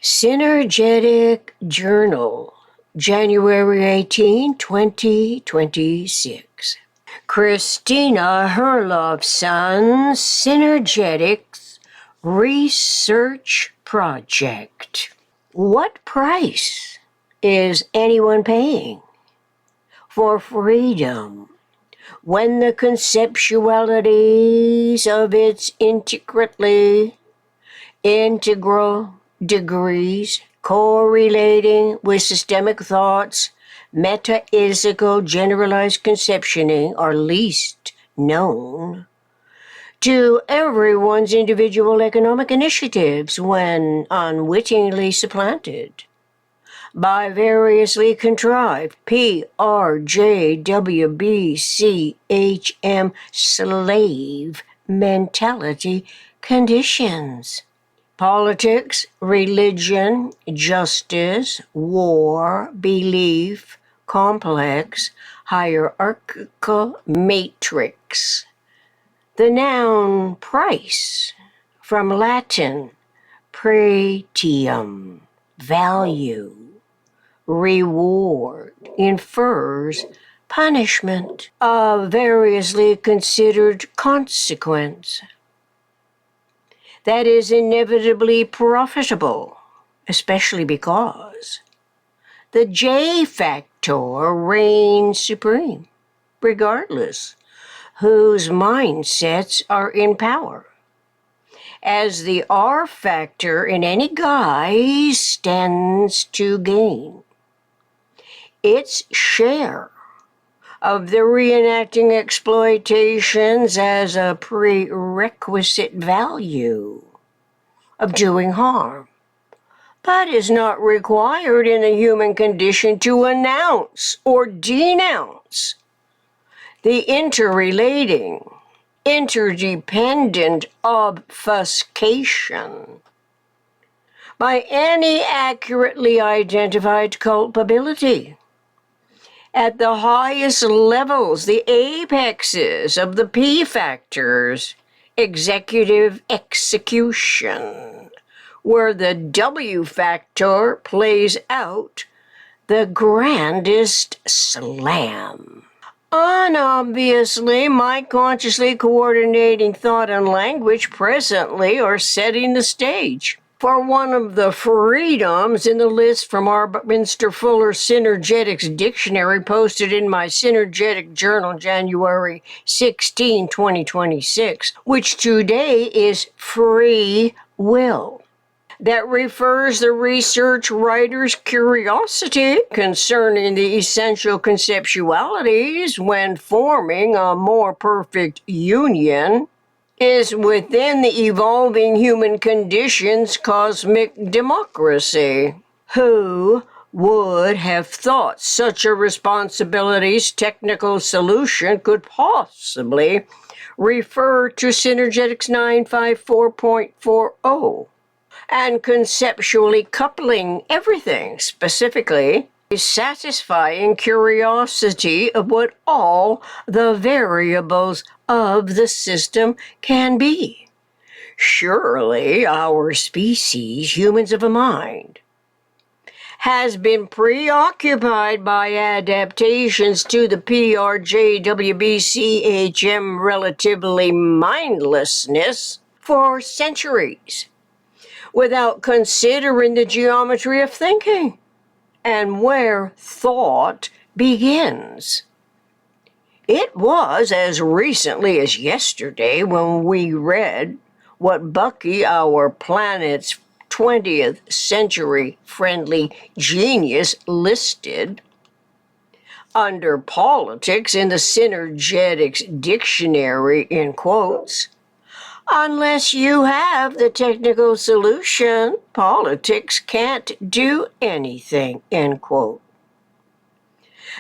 Synergetic Journal, January 18, 2026. Christina Herlofson, Synergetics Research Project. What price is anyone paying for freedom when the conceptualities of its integral degrees correlating with systemic thoughts, metaphysical generalized conceptioning are least known to everyone's individual economic initiatives when unwittingly supplanted by variously contrived PRJWBCHM slave mentality conditions. Politics, religion, justice, war, belief, complex, hierarchical matrix. The noun price, from Latin pretium, value, reward, infers punishment, a variously considered consequence that is inevitably profitable, especially because the J factor reigns supreme, regardless whose mindsets are in power, as the R factor in any guise stands to gain its share of the reenacting exploitations as a prerequisite value of doing harm, but is not required in the human condition to announce or denounce the interrelating, interdependent obfuscation by any accurately identified culpability. At the highest levels, the apexes of the P factors, executive execution, where the W factor plays out the grandest slam. Unobviously, my consciously coordinating thought and language presently are setting the stage for one of the freedoms in the list from Arbminster Fuller's Synergetics Dictionary posted in my Synergetic Journal, January 16, 2026, which today is free will. That refers the research writer's curiosity concerning the essential conceptualities when forming a more perfect union is within the evolving human condition's cosmic democracy. Who would have thought such a responsibility's technical solution could possibly refer to Synergetics 954.40 and conceptually coupling everything, specifically satisfying curiosity of what all the variables of the system can be. Surely our species, humans of a mind, has been preoccupied by adaptations to the PRJWBCHM relatively mindlessness for centuries, without considering the geometry of thinking and where thought begins. It was as recently as yesterday when we read what Bucky, our planet's 20th century friendly genius, listed under politics in the Synergetics Dictionary in quotes. Unless you have the technical solution, politics can't do anything, end quote.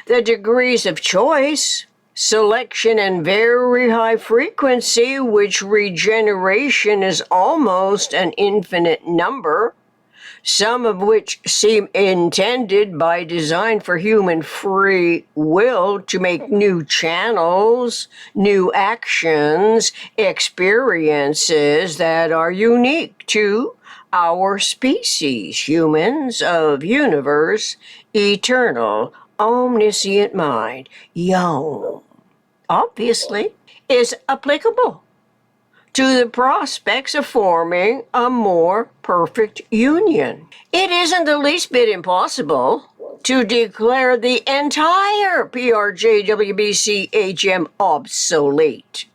The degrees of choice, selection, and very high frequency, which regeneration is almost an infinite number, some of which seem intended by design for human free will to make new channels, new actions, experiences that are unique to our species, humans of universe, eternal, omniscient mind, Yom, obviously, is applicable to the prospects of forming a more perfect union. It isn't the least bit impossible to declare the entire PRJWBCHM obsolete,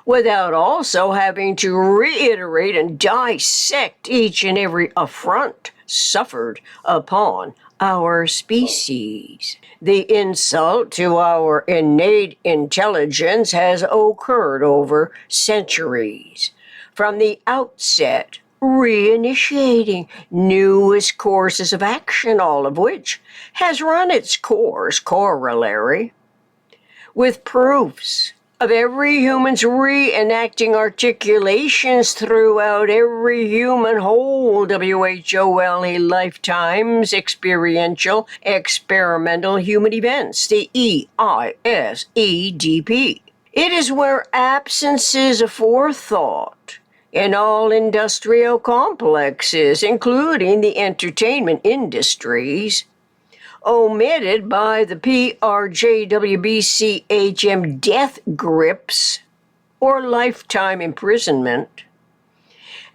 without also having to reiterate and dissect each and every affront suffered upon our species. The insult to our innate intelligence has occurred over centuries. From the outset, reinitiating newest courses of action, all of which has run its course corollary with proofs of every human's reenacting articulations throughout every human whole WHOLE lifetimes experiential experimental human events, the EISEDP. It is where absences of forethought in all industrial complexes, including the entertainment industries, omitted by the PRJWBCHM death grips or lifetime imprisonment,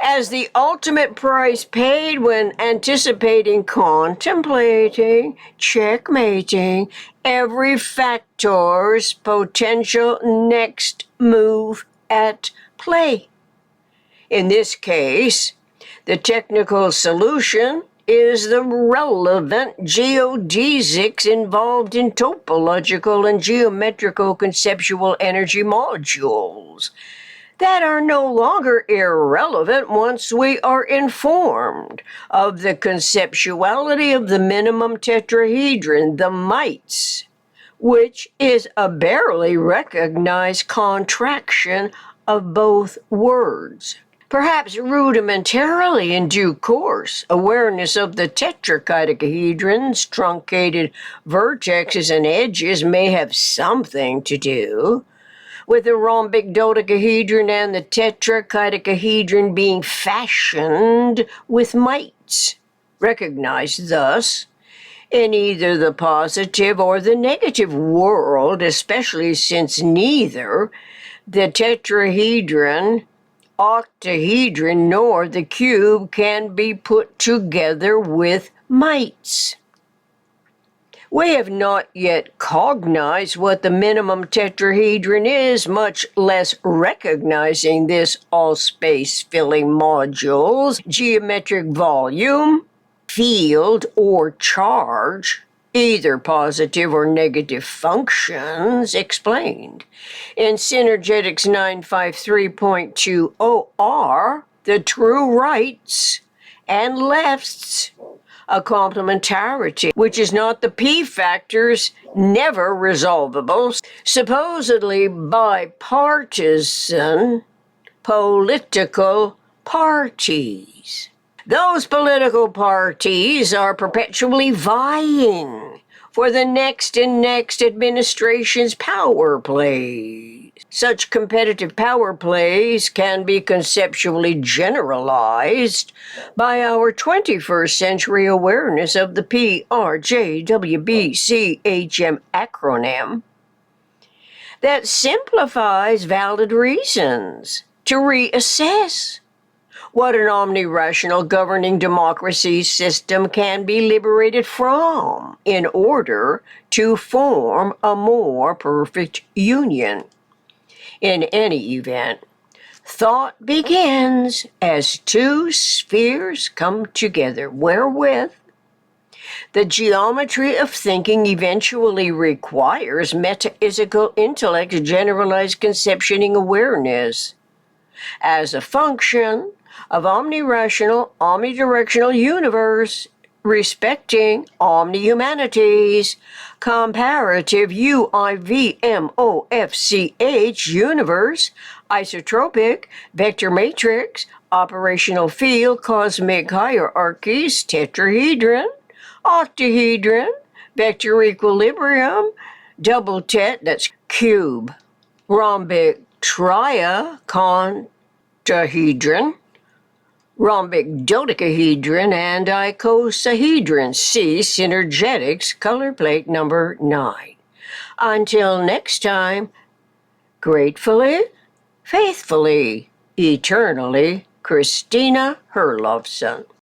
as the ultimate price paid when anticipating, contemplating, checkmating every factor's potential next move at play. In this case, the technical solution is the relevant geodesics involved in topological and geometrical conceptual energy modules that are no longer irrelevant once we are informed of the conceptuality of the minimum tetrahedron, the mites, which is a barely recognized contraction of both words. Perhaps rudimentarily in due course, awareness of the tetrachedrons, truncated vertexes and edges may have something to do with the rhombic dodecahedron and the tetrachedron being fashioned with mites, recognized thus in either the positive or the negative world, especially since neither the tetrahedron, octahedron, nor the cube can be put together with mites. We have not yet cognized what the minimum tetrahedron is, much less recognizing this all-space-filling module's geometric volume, field, or charge, either positive or negative functions, explained in Synergetics 953.20 the true rights and lefts, a complementarity, which is not the P factors, never resolvable, supposedly bipartisan political parties. Those political parties are perpetually vying for the next and next administration's power plays. Such competitive power plays can be conceptually generalized by our 21st century awareness of the PRJWBCHM acronym that simplifies valid reasons to reassess what an omni-rational governing democracy system can be liberated from in order to form a more perfect union. In any event, thought begins as two spheres come together, wherewith the geometry of thinking eventually requires metaphysical intellect, generalized conceptioning awareness, as a function of omni-rational, omnidirectional universe, respecting omni-humanities, comparative UIVMOFCH universe, isotropic, vector matrix, operational field, cosmic hierarchies, tetrahedron, octahedron, vector equilibrium, double that's cube, rhombic triacon, octahedron, rhombic dodecahedron, and icosahedron. See Synergetics, color plate number 9. Until next time, gratefully, faithfully, eternally, Christina Herlofson.